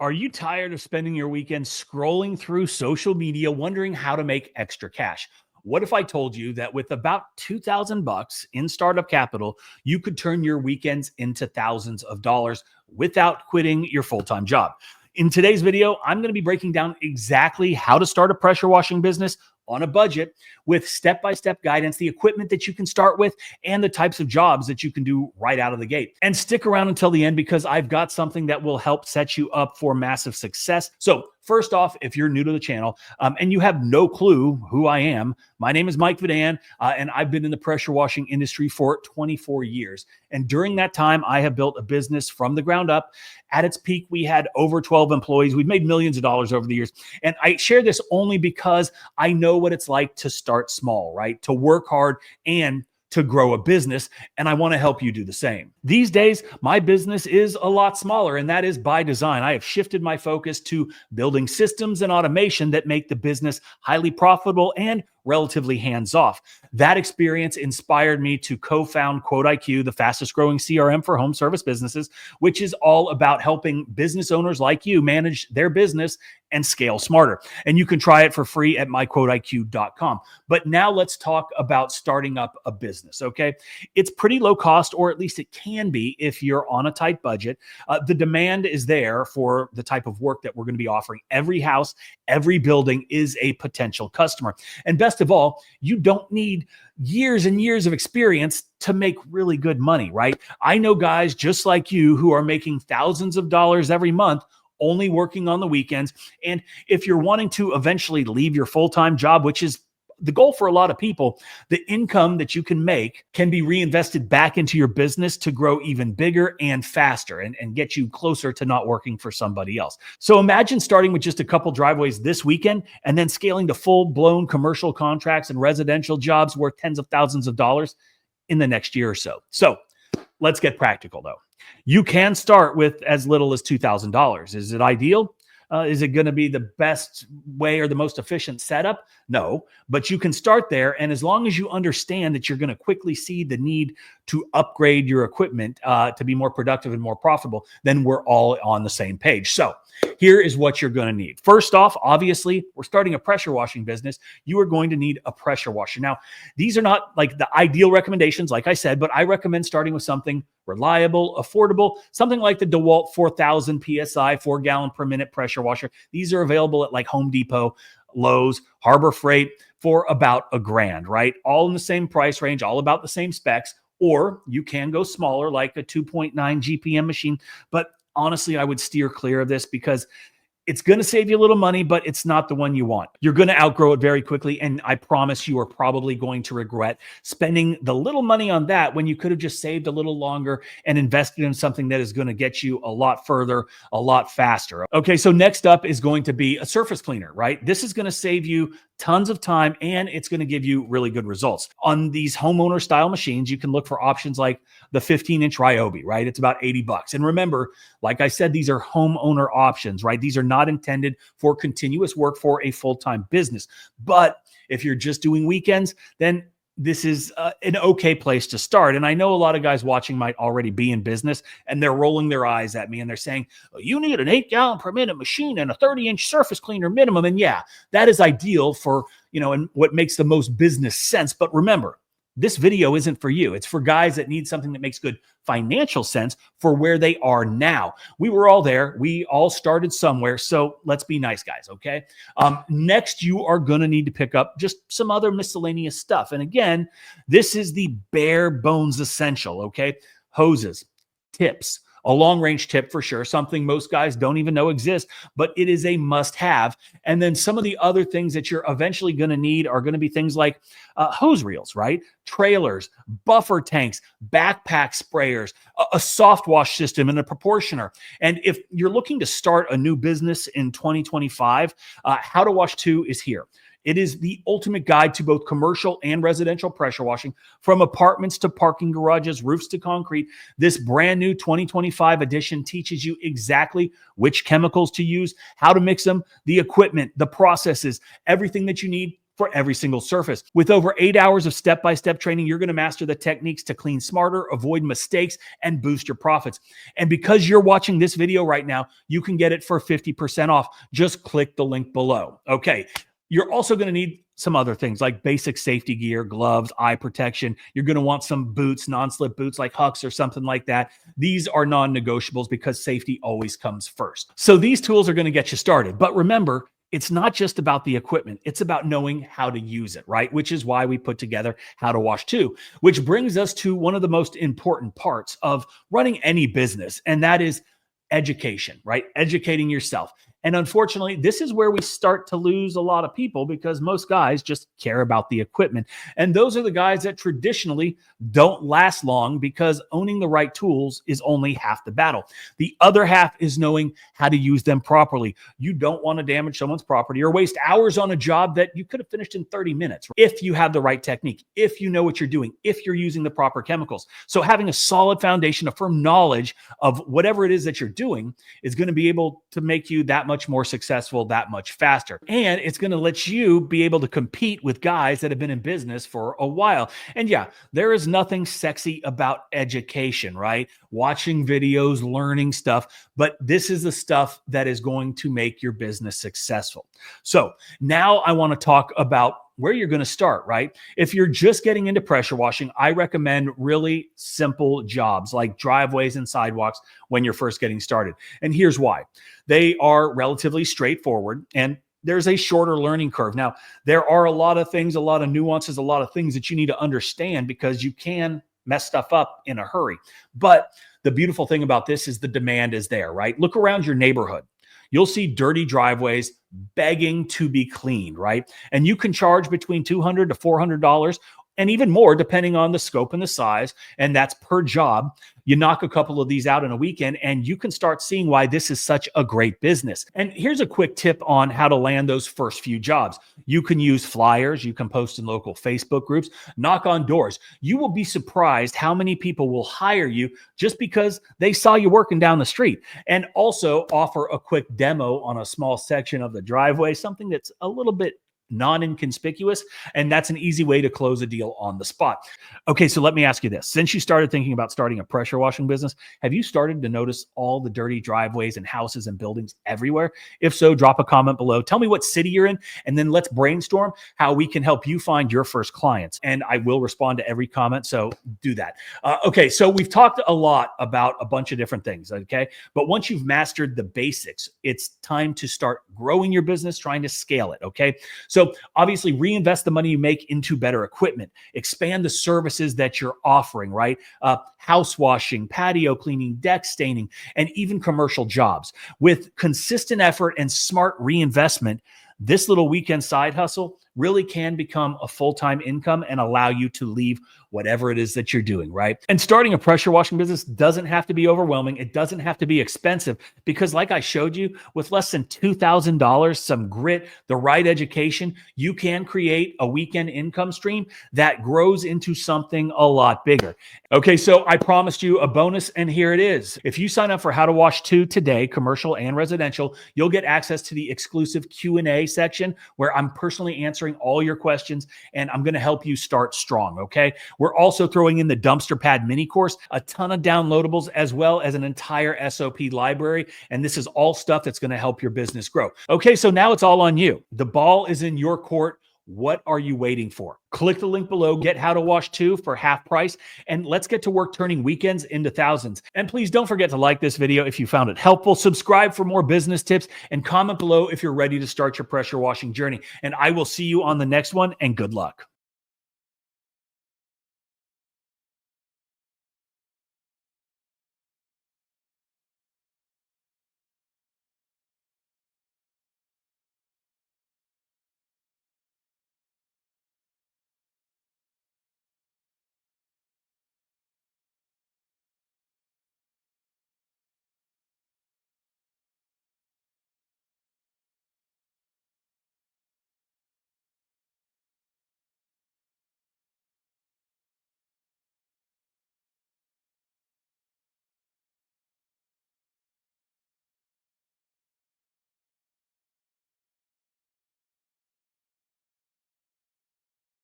Are you tired of spending your weekend scrolling through social media, wondering how to make extra cash? What if I told you that with about 2,000 bucks in startup capital, you could turn your weekends into thousands of dollars without quitting your full-time job? In today's video, I'm going to be breaking down exactly how to start a pressure washing business on a budget with step-by-step guidance, the equipment that you can start with, and the types of jobs that you can do right out of the gate. And stick around until the end because I've got something that will help set you up for massive success. So first off, if you're new to the channel and you have no clue who I am, my name is Mike Vidan, and I've been in the pressure washing industry for 24 years. And during that time, I have built a business from the ground up. At its peak, we had over 12 employees. We've made millions of dollars over the years. And I share this only because I know what it's like to start small, right? To work hard and to grow a business, and I want to help you do the same. These days, my business is a lot smaller, and that is by design. I have shifted my focus to building systems and automation that make the business highly profitable and relatively hands-off. That experience inspired me to co-found QuoteIQ, the fastest growing CRM for home service businesses, which is all about helping business owners like you manage their business and scale smarter. And you can try it for free at myquoteiq.com. But now let's talk about starting up a business, okay? It's pretty low cost, or at least it can be if you're on a tight budget. The demand is there for the type of work that we're going to be offering. Every house, every building is a potential customer. And best of all, you don't need years and years of experience to make really good money, right? I know guys just like you who are making thousands of dollars every month only working on the weekends. And if you're wanting to eventually leave your full-time job, which is the goal for a lot of people, the income that you can make can be reinvested back into your business to grow even bigger and faster and get you closer to not working for somebody else. So imagine starting with just a couple driveways this weekend and then scaling to full-blown commercial contracts and residential jobs worth tens of thousands of dollars in the next year or so. So let's get practical though. You can start with as little as $2,000. Is it ideal? Is it going to be the best way or the most efficient setup? No, but you can start there. And as long as you understand that you're going to quickly see the need to upgrade your equipment to be more productive and more profitable, then we're all on the same page. So here is what you're going to need. First off, obviously, we're starting a pressure washing business. You are going to need a pressure washer. Now, these are not like the ideal recommendations, like I said, but I recommend starting with something reliable, affordable, something like the DeWalt 4000 PSI 4-gallon per minute pressure washer. These are available at like Home Depot, Lowe's, Harbor Freight for about $1,000, right? All in the same price range, all about the same specs. Or you can go smaller, like a 2.9 GPM machine. But honestly, I would steer clear of this because it's going to save you a little money, but it's not the one you want. You're going to outgrow it very quickly. And I promise you are probably going to regret spending the little money on that when you could have just saved a little longer and invested in something that is going to get you a lot further, a lot faster. Okay, so next up is going to be a surface cleaner, right? This is going to save you tons of time and it's going to give you really good results. On these homeowner style machines, you can look for options like the 15-inch Ryobi, right? It's about 80 bucks. And remember, like I said, these are homeowner options, right? These are not intended for continuous work for a full-time business. But if you're just doing weekends, then this is an okay place to start. And I know a lot of guys watching might already be in business and they're rolling their eyes at me and they're saying, oh, you need an 8-gallon per minute machine and a 30-inch surface cleaner minimum. And yeah, that is ideal for, and what makes the most business sense. But remember, this video isn't for you. It's for guys that need something that makes good financial sense for where they are now. We were all there. We all started somewhere. So let's be nice guys, okay? Next, you are going to need to pick up just some other miscellaneous stuff. And again, this is the bare bones essential, okay? Hoses, tips, a long-range tip for sure, something most guys don't even know exists, but it is a must-have. And then some of the other things that you're eventually going to need are going to be things like hose reels, right? Trailers, buffer tanks, backpack sprayers, a soft wash system, and a proportioner. And if you're looking to start a new business in 2025, How to Wash 2 is here. It is the ultimate guide to both commercial and residential pressure washing, from apartments to parking garages, roofs to concrete. This brand new 2025 edition teaches you exactly which chemicals to use, how to mix them, the equipment, the processes, everything that you need for every single surface. With over 8 hours of step-by-step training, you're going to master the techniques to clean smarter, avoid mistakes, and boost your profits. And because you're watching this video right now, you can get it for 50% off. Just click the link below. Okay. You're also going to need some other things like basic safety gear, gloves, eye protection. You're going to want some boots, non-slip boots like Hucks or something like that. These are non-negotiables because safety always comes first. So these tools are going to get you started. But remember, it's not just about the equipment. It's about knowing how to use it, right? Which is why we put together How to Wash 2, which brings us to one of the most important parts of running any business, and that is education, right? Educating yourself. And unfortunately, this is where we start to lose a lot of people because most guys just care about the equipment. And those are the guys that traditionally don't last long because owning the right tools is only half the battle. The other half is knowing how to use them properly. You don't want to damage someone's property or waste hours on a job that you could have finished in 30 minutes if you have the right technique, if you know what you're doing, if you're using the proper chemicals. So having a solid foundation, a firm knowledge of whatever it is that you're doing is going to be able to make you that much more successful, that much faster. And it's going to let you be able to compete with guys that have been in business for a while. And yeah, there is nothing sexy about education, right? Watching videos, learning stuff, but this is the stuff that is going to make your business successful. So now I want to talk about where you're going to start, right? If you're just getting into pressure washing, I recommend really simple jobs like driveways and sidewalks when you're first getting started. And here's why. They are relatively straightforward and there's a shorter learning curve. Now, there are a lot of things, a lot of nuances, a lot of things that you need to understand because you can mess stuff up in a hurry. But the beautiful thing about this is the demand is there, right? Look around your neighborhood. You'll see dirty driveways begging to be cleaned, right? And you can charge between $200 to $400 and even more depending on the scope and the size, and that's per job. You knock a couple of these out in a weekend and you can start seeing why this is such a great business. And here's a quick tip on how to land those first few jobs. You can use flyers, you can post in local Facebook groups, knock on doors. You will be surprised how many people will hire you just because they saw you working down the street. And also offer a quick demo on a small section of the driveway, something that's a little bit non-inconspicuous, and that's an easy way to close a deal on the spot. Okay, so let me ask you this. Since you started thinking about starting a pressure washing business, have you started to notice all the dirty driveways and houses and buildings everywhere? If so, drop a comment below. Tell me what city you're in, and then let's brainstorm how we can help you find your first clients. And I will respond to every comment, so do that. Okay, so we've talked a lot about a bunch of different things, okay? But once you've mastered the basics, it's time to start growing your business, trying to scale it, okay? So obviously reinvest the money you make into better equipment, expand the services that you're offering, right? House washing, patio cleaning, deck staining, and even commercial jobs. With consistent effort and smart reinvestment, this little weekend side hustle really can become a full-time income and allow you to leave whatever it is that you're doing, right? And starting a pressure washing business doesn't have to be overwhelming. It doesn't have to be expensive because like I showed you, with less than $2,000, some grit, the right education, you can create a weekend income stream that grows into something a lot bigger. Okay, so I promised you a bonus and here it is. If you sign up for How to Wash 2 today, commercial and residential, you'll get access to the exclusive Q&A section where I'm personally answering all your questions and I'm going to help you start strong, okay? We're also throwing in the dumpster pad mini course, a ton of downloadables, as well as an entire SOP library. And this is all stuff that's going to help your business grow. Okay, so now it's all on you. The ball is in your court. What are you waiting for? Click the link below, get How to Wash 2 for half price, and let's get to work turning weekends into thousands. And please don't forget to like this video if you found it helpful, subscribe for more business tips, and comment below if you're ready to start your pressure washing journey. And I will see you on the next one, and good luck.